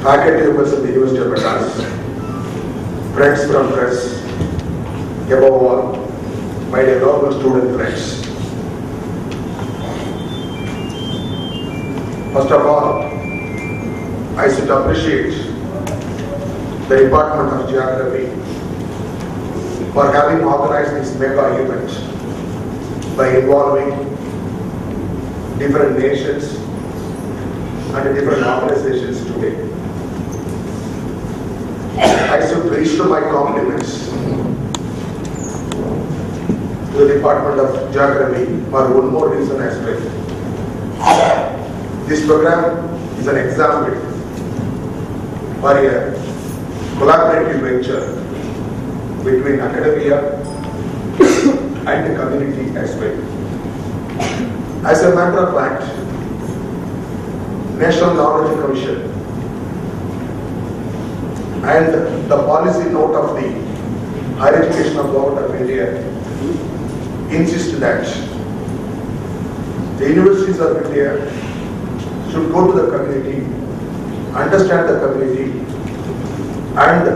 faculty members of the University of Madras, friends from press, above all, my dear local student friends. First of all, I should appreciate the Department of Geography for having organized this mega event by involving different nations and different organizations today. I should register my compliments to the Department of Geography for one more reason as well. This program is an example for a collaborative venture between academia and the community as well. As a matter of fact, National Knowledge Commission and the policy note of the Higher Education of Government of India insist that the universities of India should go to the community, understand the community, and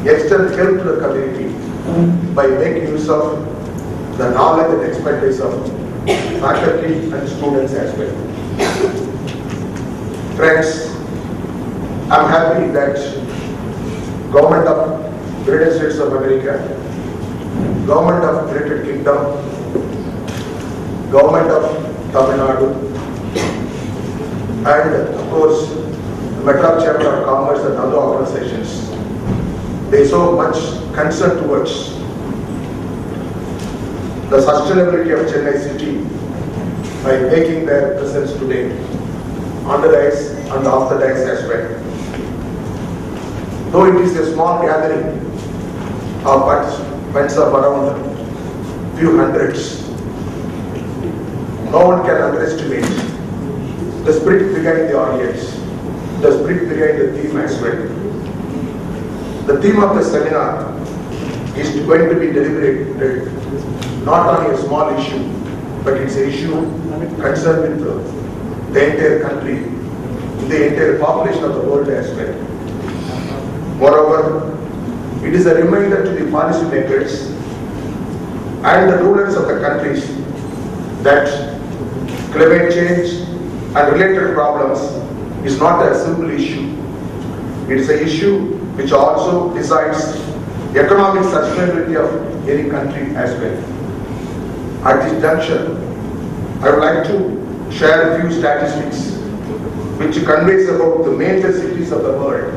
extend help to the community by making use of the knowledge and expertise of faculty and students as well. Friends, I am happy that Government of United States of America, Government of United Kingdom, Government of Tamil Nadu, and of course the Madras Chamber of Commerce and other organizations, they show much concern towards the sustainability of Chennai city by making their presence today on the dais and off the dais as well. Though it is a small gathering of participants of around few hundreds, no one can underestimate the spirit behind the audience, the spirit behind the theme as well. The theme of the seminar is going to be deliberated not on a small issue, but it's an issue concerned with the entire country, the entire population of the world as well. Moreover, it is a reminder to the policymakers and the rulers of the countries that climate change and related problems is not a simple issue. It is an issue which also decides the economic sustainability of any country as well. At this juncture, I would like to share a few statistics which conveys about the major cities of the world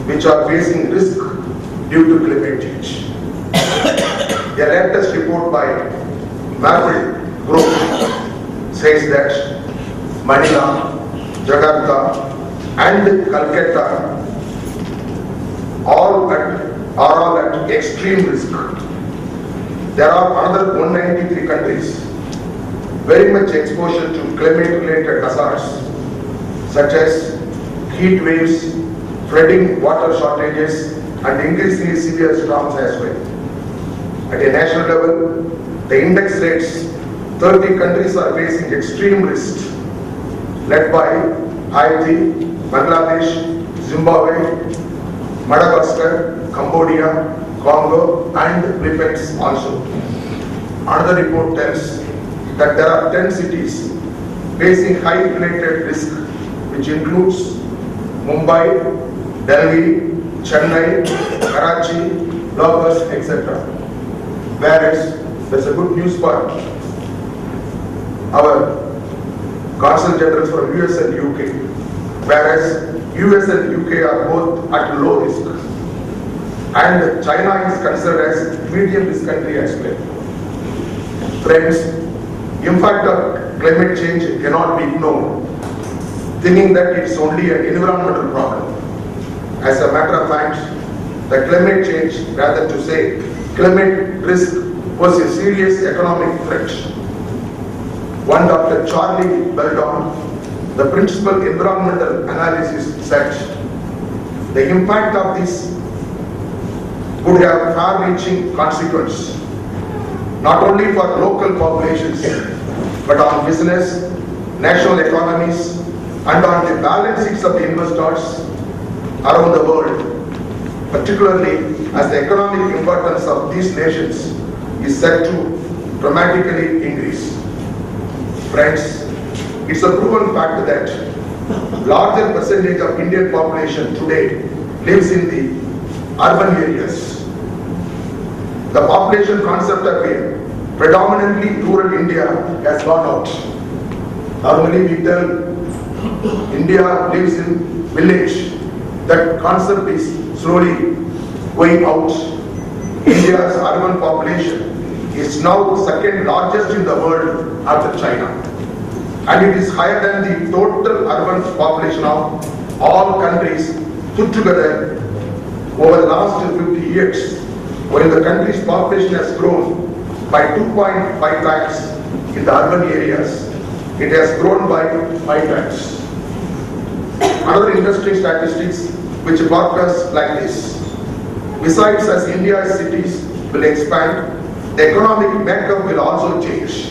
which are facing risk due to climate change. A latest report by Maple Group says that Manila, Jakarta and Calcutta are all at extreme risk. There are another 193 countries very much exposure to climate-related hazards such as heat waves, flooding, water shortages and increasingly severe storms as well. At a national level, the index rates 30 countries are facing extreme risk, led by Haiti, Bangladesh, Zimbabwe, Madagascar, Cambodia, Congo and Philippines also. Another report tells that there are 10 cities facing high related risk, which includes Mumbai, Delhi, Chennai, Karachi, Lagos, etc. Whereas there's a good news part. Our consul generals from US and UK, whereas US and UK are both at low risk, and China is considered as medium risk country as well. Friends, impact of climate change cannot be ignored, thinking that it's only an environmental problem. As a matter of fact, the climate change, rather to say climate risk, was a serious economic threat. One Dr. Charlie Beldon, the principal environmental analysis, said the impact of this would have far-reaching consequences, not only for local populations, but on business, national economies, and on the balance sheets of the investors around the world, particularly as the economic importance of these nations is set to dramatically increase. Friends, it's a proven fact that larger percentage of Indian population today lives in the urban areas. The population concept of a predominantly rural India has gone out. Normally we tell India lives in village. That concept is slowly going out. India's urban population is now second largest in the world after China. And it is higher than the total urban population of all countries put together over the last 50 years, while the country's population has grown by 2.5 times in the urban areas. It has grown by 5 times. Another interesting statistics which forecast like this. Besides, as India's cities will expand, the economic makeup will also change.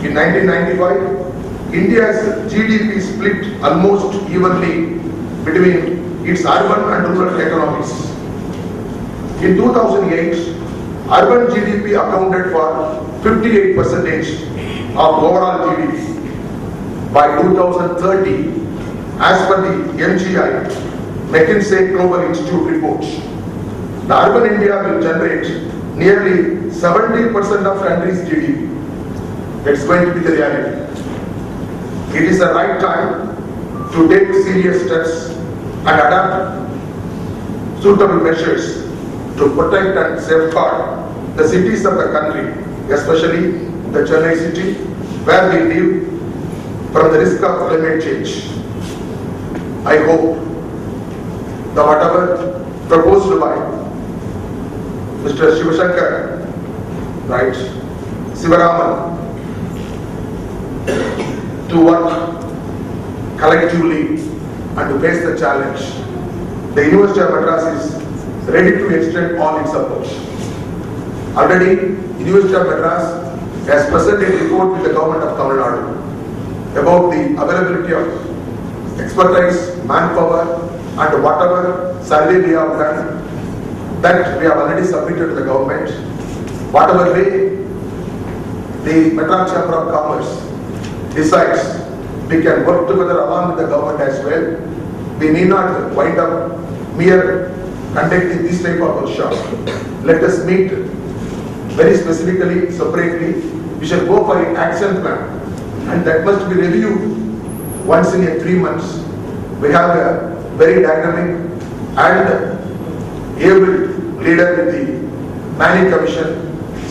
In 1995, India's GDP split almost evenly between its urban and rural economies. In 2008, urban GDP accounted for 58% of overall GDP. By 2030, as per the MGI, McKinsey Global Institute report, the urban India will generate nearly 70% of country's GDP. That's going to be the reality. It is the right time to take serious steps and adapt suitable measures to protect and safeguard the cities of the country, especially the Chennai city, where we live, from the risk of climate change. I hope that whatever proposed by Mr. Shivashankar, right, Sivaraman, to work collectively and to face the challenge, the University of Madras is ready to extend all its support. Already, University of Madras has presented a report with the government of Tamil Nadu about the availability of expertise, manpower, and whatever survey we have done, that we have already submitted to the government. Whatever way the Madras Chamber of Commerce decides, we can work together along with the government as well. We need not wind up mere conducting this type of workshop. Let us meet very specifically, separately. We shall go for an action plan, and that must be reviewed once in 3 months. We have a very dynamic and able leader with the Planning Commission.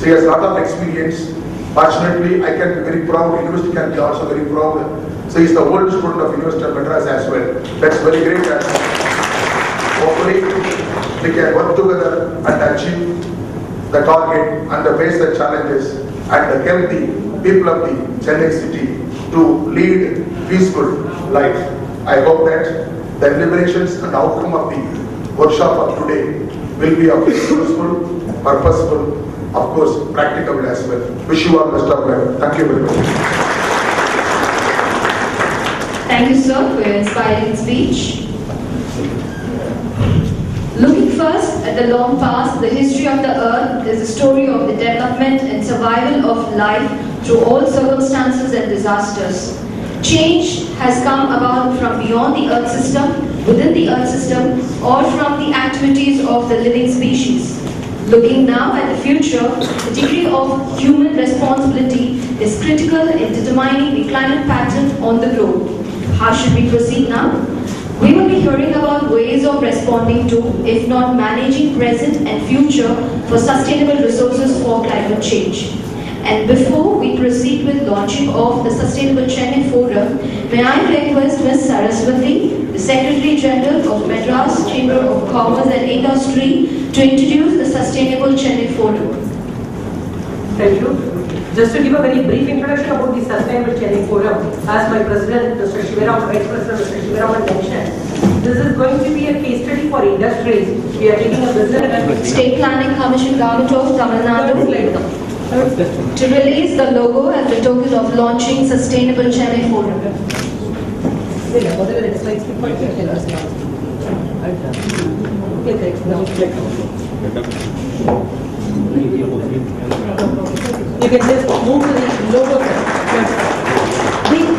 She has a lot of experience. Fortunately, I can be very proud. University can be also very proud. So he is the old student of University of Madras as well. That's very great. Hopefully, we can work together and achieve the target and face the challenges and help the people of the Chennai city to lead peaceful life. I hope that the deliberations and outcome of the workshop of today will be of useful, purposeful, of course, practicable as well. Wish you all best of luck. Thank you very much. Thank you, sir, for your inspiring speech. Looking first at the long past, the history of the earth is a story of the development and survival of life through all circumstances and disasters. Change has come about from beyond the earth system, within the earth system, or from the activities of the living species. Looking now at the future, the degree of human responsibility is critical in determining the climate pattern on the globe. How should we proceed now? We will be hearing about ways of responding to, if not managing present and future for sustainable resources for climate change. And before we proceed with launching of the Sustainable Chennai Forum, may I request Ms. Saraswati, the Secretary General of Madras Chamber of Commerce and Industry, to introduce the Sustainable Chennai Forum. Thank you. Just to give a very brief introduction about the Sustainable Chennai Forum, as my President, Mr. Shivaraman, Vice President, Mr. Shivaraman mentioned, this is going to be a case study for industries. We are taking a business. State Planning Commission Government of Tamil Nadu to release the logo as a token of launching Sustainable Chennai Forum. You can just move to the logo.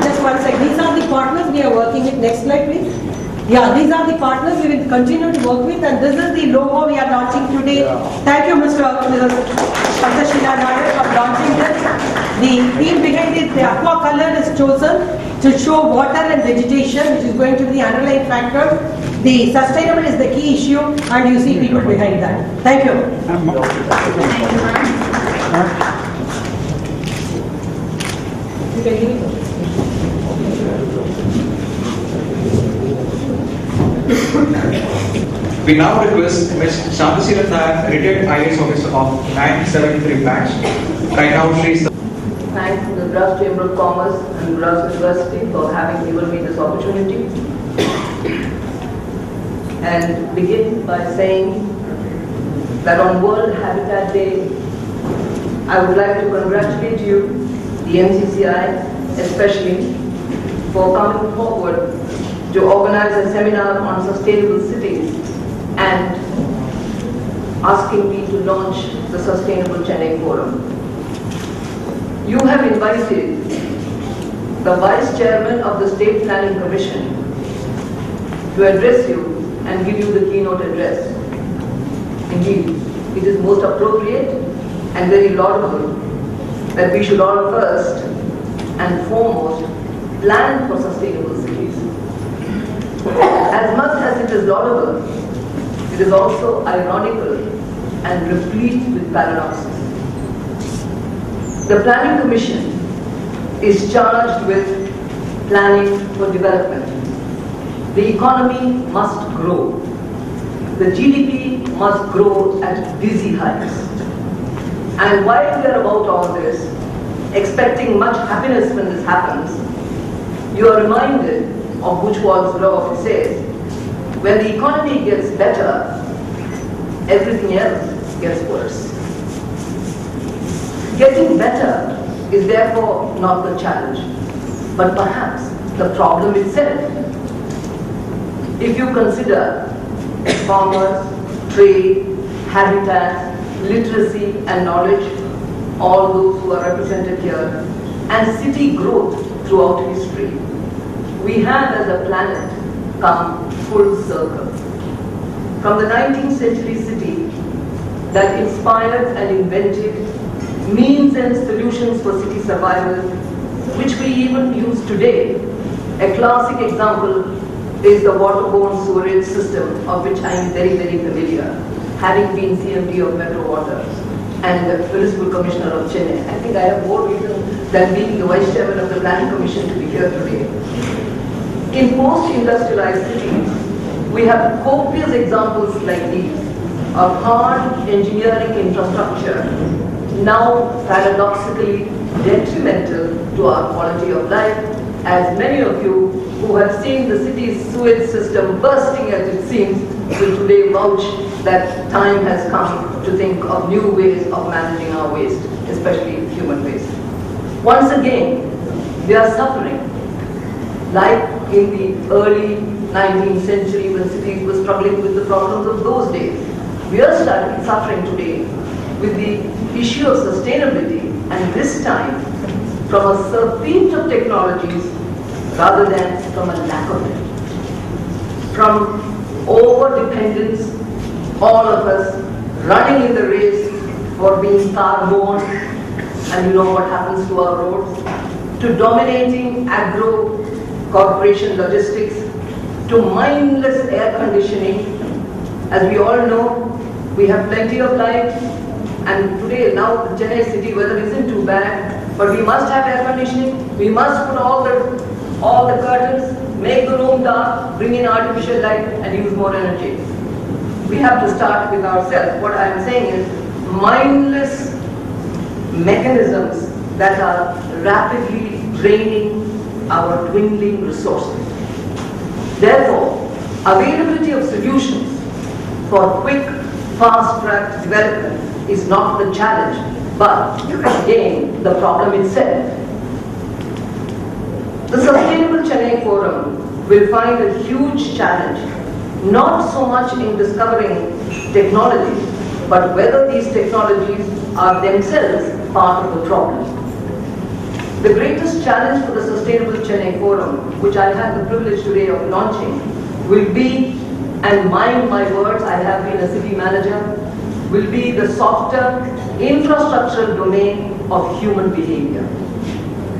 Just one second. These are the partners we are working with. Next slide, please. Yeah, these are the partners we will continue to work with, and this is the logo we are launching today. Thank you, Mr. Shila Nagar, for launching this. The theme behind it, the aqua color, is chosen to show water and vegetation, which is going to be the underlying factor. The sustainable is the key issue, and you see people behind that. Thank you. Thank you, ma'am. We now request Ms. Sandasila Nayak, retired IAS officer of 973 batch, right now please. Thank the Gujarat Chamber of Commerce and Gujarat University for having given me this opportunity. And begin by saying that on World Habitat Day, I would like to congratulate you, the MCCI especially, for coming forward to organize a seminar on sustainable cities and asking me to launch the Sustainable Chennai Forum. You have invited the Vice Chairman of the State Planning Commission to address you and give you the keynote address. Indeed, it is most appropriate and very laudable that we should all first and foremost plan for sustainable cities. As much as it is laudable, it is also ironical and replete with paradoxes. The Planning Commission is charged with planning for development. The economy must grow. The GDP must grow at dizzy heights. And while we are about all this, expecting much happiness when this happens, you are reminded of Buchwald's law, which says, when the economy gets better, everything else gets worse. Getting better is therefore not the challenge, but perhaps the problem itself. If you consider commerce, trade, habitat, literacy and knowledge, all those who are represented here, and city growth throughout history, we have as a planet come full circle. From the 19th century city that inspired and invented means and solutions for city survival, which we even use today. A classic example is the waterborne sewerage system, of which I am very, very familiar, having been CMD of Metro Water and the Municipal Commissioner of Chennai. I think I have more reason than being the Vice Chairman of the Planning Commission to be here today. In post-industrialized cities, we have copious examples like these of hard engineering infrastructure, now paradoxically detrimental to our quality of life, as many of you who have seen the city's sewage system bursting as it seems will today vouch that time has come to think of new ways of managing our waste, especially human waste. Once again, we are suffering like in the early 19th century when cities were struggling with the problems of those days. We are suffering today with the issue of sustainability, and this time from a surfeit of technologies rather than from a lack of them. From over-dependence, all of us running in the race for being car-borne, and you know what happens to our roads, to dominating agro-corporation logistics, to mindless air conditioning. As we all know, we have plenty of light, and today now the Chennai city weather isn't too bad, but we must have air conditioning, we must put all the curtains, make the room dark, bring in artificial light and use more energy. We have to start with ourselves. What I am saying is mindless mechanisms that are rapidly draining our dwindling resources. Therefore, availability of solutions for quick, fast-track development is not the challenge, but again, the problem itself. The Sustainable Chennai Forum will find a huge challenge, not so much in discovering technologies, but whether these technologies are themselves part of the problem. The greatest challenge for the Sustainable Chennai Forum, which I had the privilege today of launching, will be, and mind my words, I have been a city manager, will be the softer infrastructural domain of human behavior,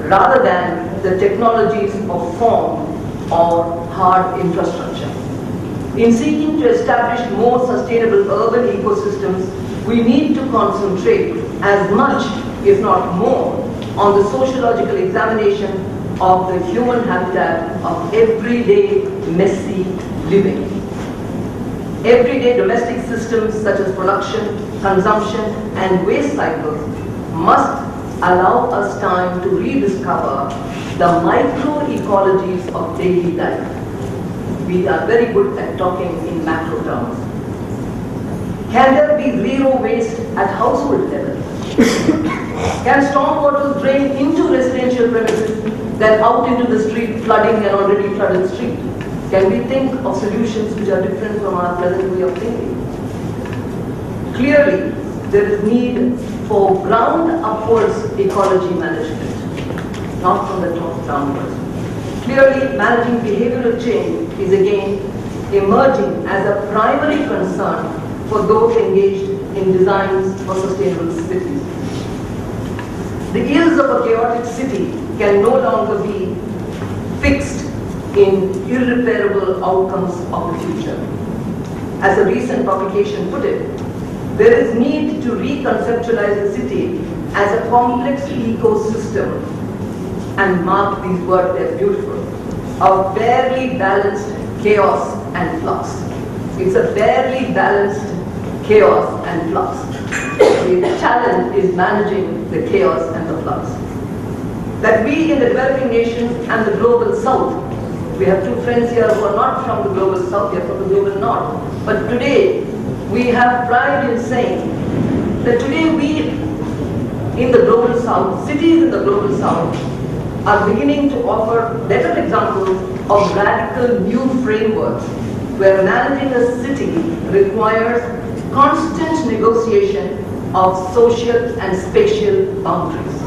rather than the technologies of form or hard infrastructure. In seeking to establish more sustainable urban ecosystems, we need to concentrate as much, if not more, on the sociological examination of the human habitat of everyday messy living. Everyday domestic systems such as production, consumption, and waste cycles must allow us time to rediscover the microecologies of daily life. We are very good at talking in macro terms. Can there be zero waste at household level? Can stormwater drain into residential premises, then out into the street, flooding an already flooded street? Can we think of solutions which are different from our present way of thinking? Clearly, there is need for ground upwards ecology management, not from the top downwards. Clearly, managing behavioral change is again emerging as a primary concern for those engaged in designs for sustainable cities. The ills of a chaotic city can no longer be fixed in irreparable outcomes of the future. As a recent publication put it, there is need to reconceptualize the city as a complex ecosystem, and mark these words, they're beautiful, of barely balanced chaos and flux. It's a barely balanced chaos and flux. The challenge is managing the chaos and the flux. That we in the developing nations and the global south, we have two friends here who are not from the global south, they are from the global north. But today, we have pride in saying that today we in the global south, cities in the global south, are beginning to offer better examples of radical new frameworks where managing a city requires constant negotiation of social and spatial boundaries.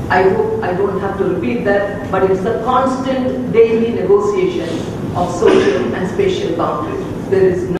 I hope I don't have to repeat that, but it's a constant daily negotiation of social and spatial boundaries. There is no